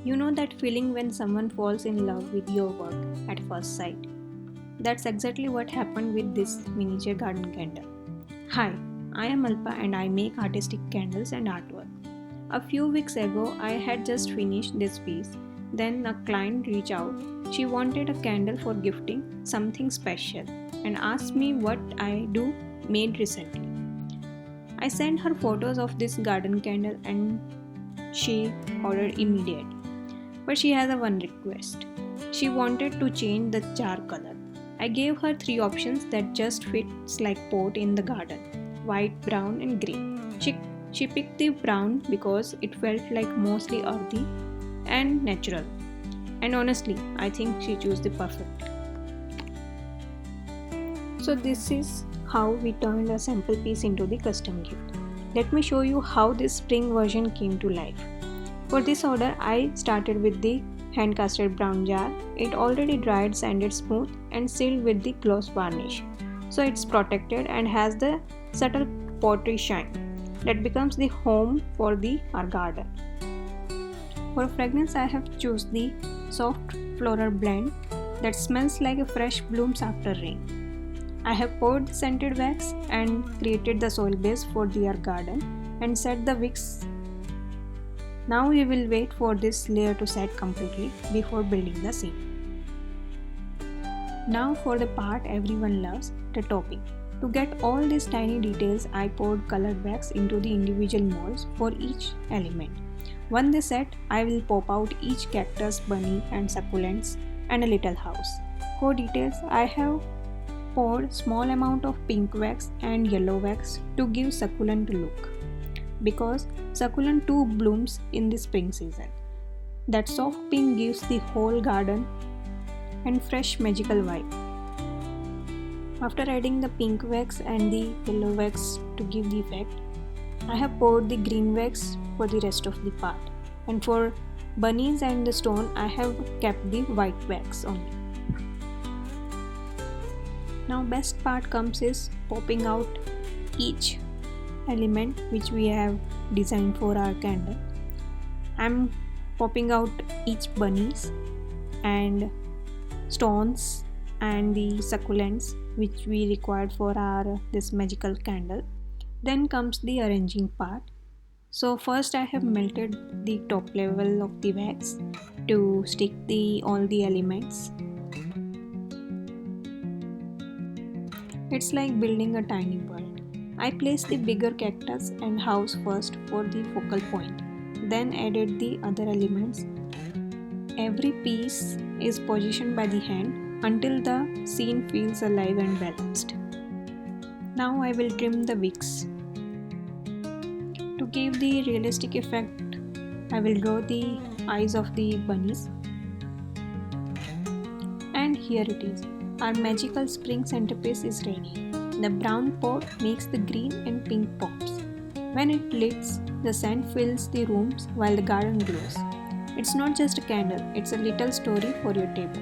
You know that feeling when someone falls in love with your work at first sight? That's exactly what happened with this miniature garden candle. Hi, I am Alpa and I make artistic candles and artwork. A few weeks ago, I had just finished this piece. Then a client reached out. She wanted a candle for gifting, something special, and asked me what I do made recently. I sent her photos of this garden candle and she ordered immediately. But she has a one request. She wanted to change the char color. I gave her three options that just fits like pot in the garden: white, brown, and green. She picked the brown because it felt like mostly earthy and natural. And honestly, I think she chose the perfect. So this is how we turned a sample piece into the custom gift. Let me show you how this spring version came to life. For this order, I started with the hand-casted brown jar. It already dried, sanded smooth, and sealed with the gloss varnish. So it's protected and has the subtle pottery shine that becomes the home for our garden. For fragrance, I have chosen the soft floral blend that smells like a fresh blooms after rain. I have poured the scented wax and created the soil base for their garden and set the wicks. Now we will wait for this layer to set completely before building the scene. Now for the part everyone loves, the topping. To get all these tiny details, I poured colored wax into the individual molds for each element. When they set, I will pop out each cactus, bunny and succulents and a little house. For details, I have poured small amount of pink wax and yellow wax to give succulent look, because succulent too blooms in the spring season. That soft pink gives the whole garden and fresh magical vibe. After adding the pink wax and the yellow wax to give the effect, I have poured the green wax for the rest of the part. And for bunnies and the stone, I have kept the white wax only. Now best part comes is popping out each element which we have designed for our candle. I'm popping out each bunnies and stones and the succulents which we required for our this magical candle. Then comes the arranging part. So first I have melted the top level of the wax to stick all the elements. It's like building a tiny world. I placed the bigger cactus and house first for the focal point, then added the other elements. Every piece is positioned by the hand until the scene feels alive and balanced. Now I will trim the wicks. To give the realistic effect, I will draw the eyes of the bunnies. And here it is. Our magical spring centerpiece is ready. The brown pot makes the green and pink pops. When it lights, the scent fills the rooms while the garden glows. It's not just a candle, it's a little story for your table.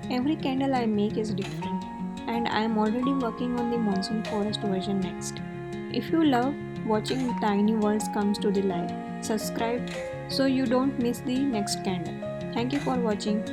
Every candle I make is different, and I am already working on the monsoon forest version next. If you love watching tiny worlds comes to the life, subscribe so you don't miss the next candle. Thank you for watching.